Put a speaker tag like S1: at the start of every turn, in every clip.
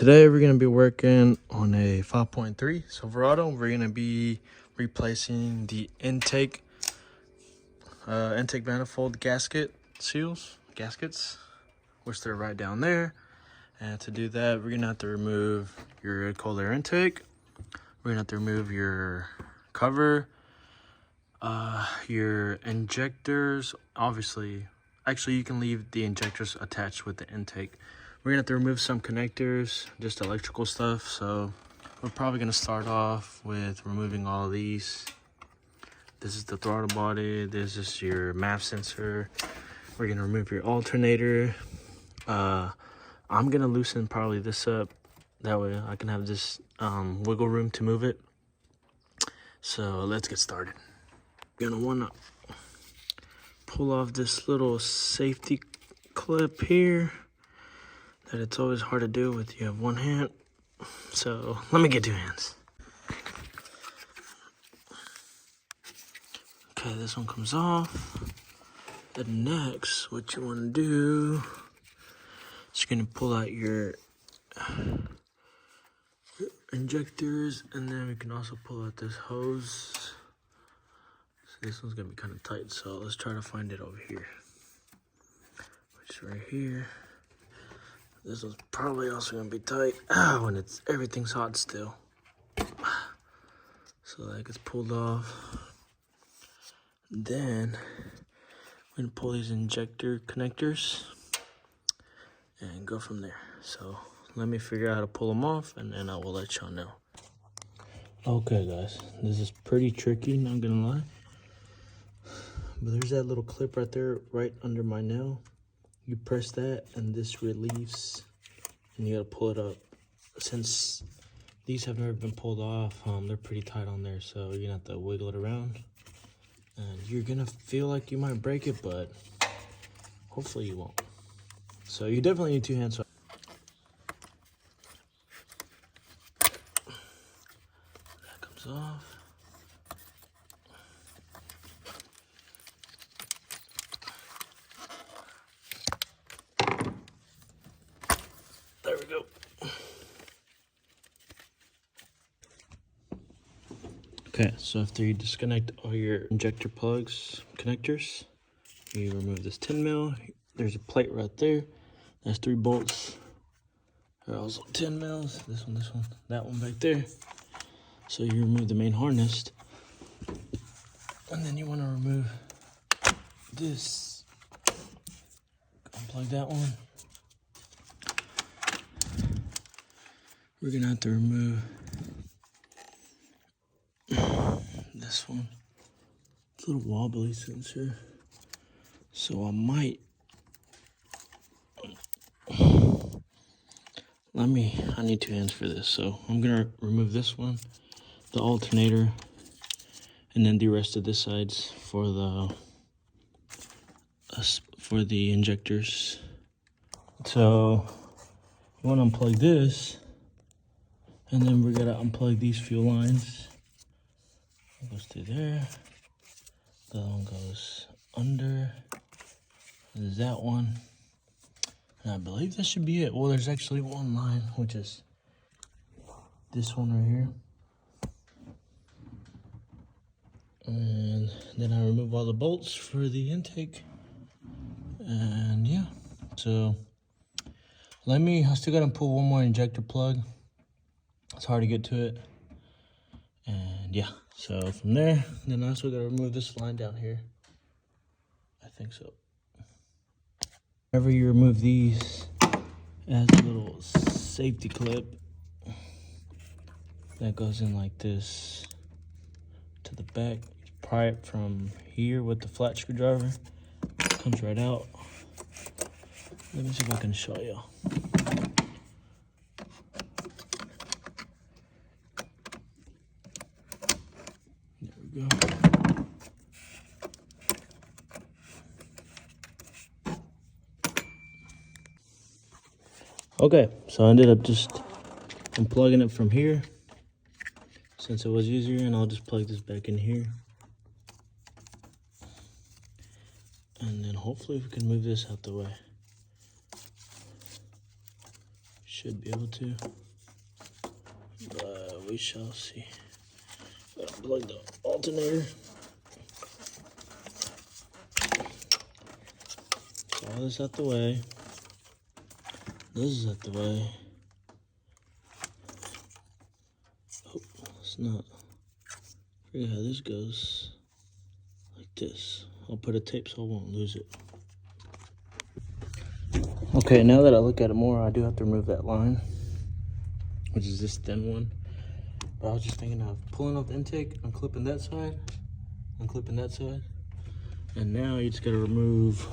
S1: Today we're going to be working on a 5.3 Silverado. We're going to be replacing the intake manifold gaskets, which they're right down there. And to do that, we're going to have to remove your cold air intake. We're going to have to remove your cover, your injectors. Actually, you can leave the injectors attached with the intake. We're gonna have to remove some connectors, just electrical stuff. So we're probably gonna start off with removing all of these. This is the throttle body. This is your MAP sensor. We're gonna remove your alternator. I'm gonna loosen probably this up. That way I can have this wiggle room to move it. So let's get started. You're gonna wanna pull off this little safety clip here that it's always hard to do with you have one hand. So let me get two hands. Okay, this one comes off. Then next, what you want to do is you're gonna pull out your injectors, and then we can also pull out this hose. So this one's gonna be kind of tight, so let's try to find it over here. Which is right here. This one's probably also gonna be tight. And everything's hot still. So that gets pulled off. Then we're gonna pull these injector connectors and go from there. So let me figure out how to pull them off, and then I will let y'all know. Okay guys, this is pretty tricky, not gonna lie. But there's that little clip right there, right under my nail. You press that and this relieves, and you gotta pull it up. Since these have never been pulled off, they're pretty tight on there, so you're gonna have to wiggle it around. And you're gonna feel like you might break it, but hopefully you won't. So you definitely need two hands. So that comes off. There we go. Okay, so after you disconnect all your injector plugs, connectors, you remove this 10 mil. There's a plate right there. That's 3 bolts. There are also 10 mils. This one, that one back there. So you remove the main harness. And then you want to remove this. Unplug that one. We're going to have to remove this one. It's a little wobbly sensor. So I need two hands for this. So I'm going to remove this one, the alternator, and then the rest of the sides for the injectors. So you want to unplug this, and then we're gonna unplug these fuel lines. It goes through there. The other one goes under. There's that one. And I believe that should be it. Well, there's actually one line, which is this one right here. And then I remove all the bolts for the intake. And yeah, so I still gotta pull one more injector plug. It's hard to get to it. And yeah, so from there, then I also gotta remove this line down here. I think so. Whenever you remove these, it has a little safety clip that goes in like this to the back. You pry it from here with the flat screwdriver. It comes right out. Let me see if I can show you. There we go. Okay, so I ended up just unplugging it from here since it was easier, and I'll just plug this back in here. And then hopefully we can move this out the way. Should be able to, but we shall see. Unplug the alternator. So all this out the way. This is out the way. Oh, it's not. I forget how this goes. Like this. I'll put a tape so I won't lose it. Okay, now that I look at it more, I do have to remove that line, which is this thin one. But I was just thinking of pulling off the intake, unclipping that side, and now you just gotta remove.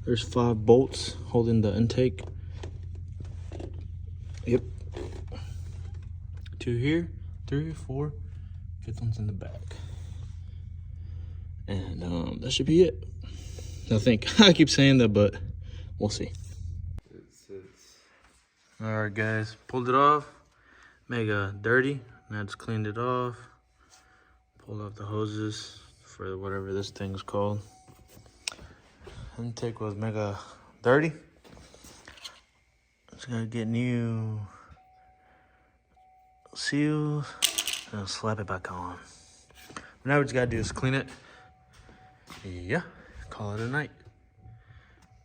S1: There's 5 bolts holding the intake. Yep. 2 here, 3, 4, 5th one's in the back. And that should be it. I think I keep saying that, but we'll see. All right, guys, pulled it off. Mega dirty. Now just cleaned it off. Pulled off the hoses for whatever this thing's called. Intake was mega dirty. Just gotta get new seals and slap it back on. Now we just gotta do is clean it. Yeah, call it a night.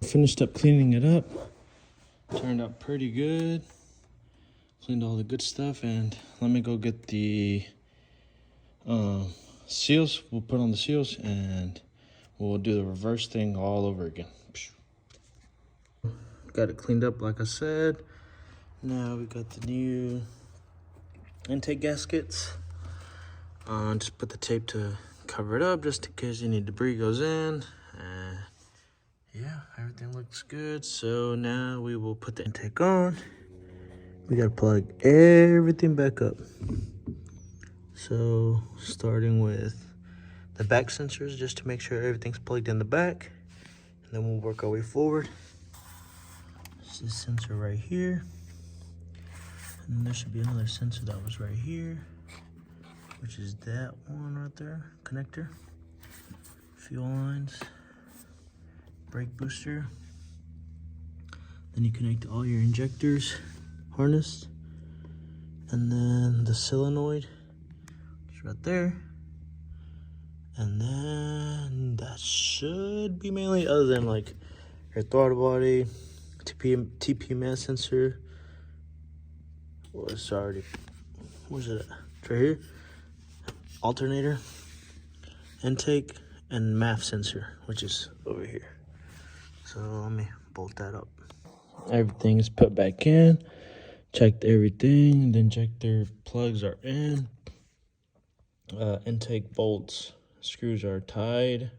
S1: Finished up cleaning it up. Turned out pretty good. Cleaned all the good stuff, and let me go get the seals. We'll put on the seals and we'll do the reverse thing all over again. Got it cleaned up like I said. Now we got the new intake gaskets. Just put the tape to cover it up just in case any debris goes in. Yeah, everything looks good. So now we will put the intake on. We gotta plug everything back up. So starting with the back sensors, just to make sure everything's plugged in the back, and then we'll work our way forward. This is sensor right here, and then there should be another sensor that was right here, which is that one right there, connector, fuel lines, brake booster. Then you connect all your injectors, harness, and then the solenoid is right there. And then that should be mainly, other than like your throttle body, TP mass sensor. Where's it at? It's right here. Alternator, intake, and MAF sensor, which is over here. So let me bolt that up. Everything is put back in. Checked everything. The injector plugs are in. Intake bolts, screws are tied.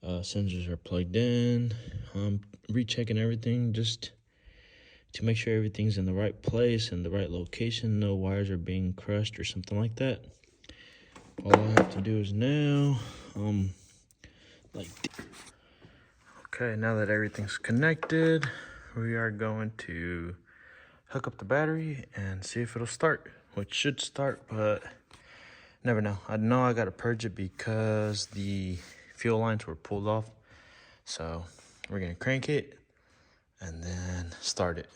S1: Sensors are plugged in. Rechecking everything just to make sure everything's in the right place and the right location. No wires are being crushed or something like that. All I have to do is now, okay, now that everything's connected, we are going to hook up the battery and see if it'll start, which should start, but never know. I know I gotta purge it because the fuel lines were pulled off. So we're gonna crank it and then start it.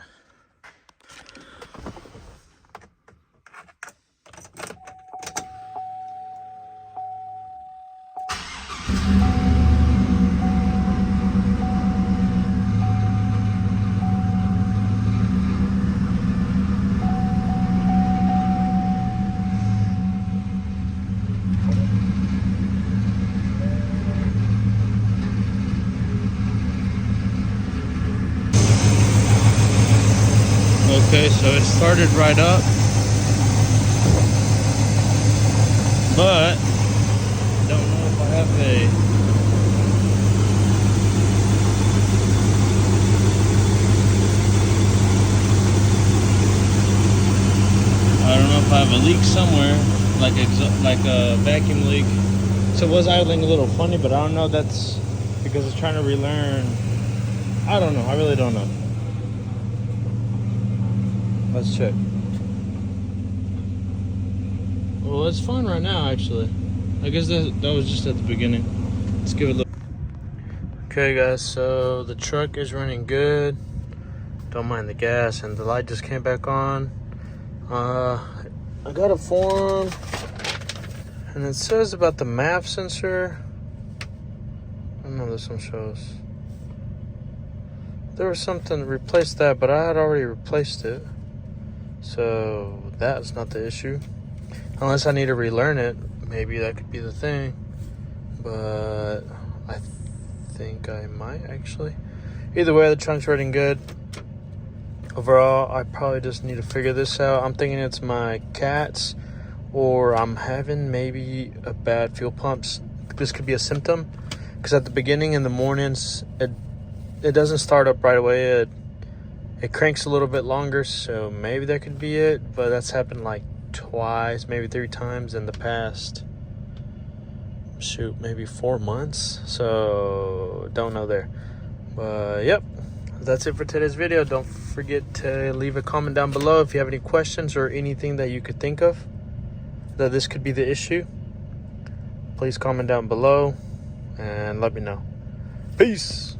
S1: Okay, so it started right up, but don't know if I have a leak somewhere, like a vacuum leak. So it was idling a little funny, but I don't know. That's because it's trying to relearn. I don't know. I really don't know. Let's check. Well, it's fine right now, actually. I guess that was just at the beginning. Let's give it a look. Okay, guys, so the truck is running good. don't mind the gas. And the light just came back on. I got a form, and it says about the MAP sensor. I don't know, this one shows. There was something to replace that, but I had already replaced it. So that's not the issue. Unless I need to relearn it, maybe that could be the thing. But I think I might actually. Either way, the trunk's running good. Overall, I probably just need to figure this out. I'm thinking it's my cats, or I'm having maybe a bad fuel pumps. This could be a symptom, because at the beginning in the mornings, it doesn't start up right away. It cranks a little bit longer, so maybe that could be it. But that's happened like twice, maybe 3 times in the past, shoot, maybe 4 months. So don't know there. But yep, that's it for today's video. Don't forget to leave a comment down below if you have any questions or anything that you could think of that this could be the issue. Please comment down below and let me know. Peace.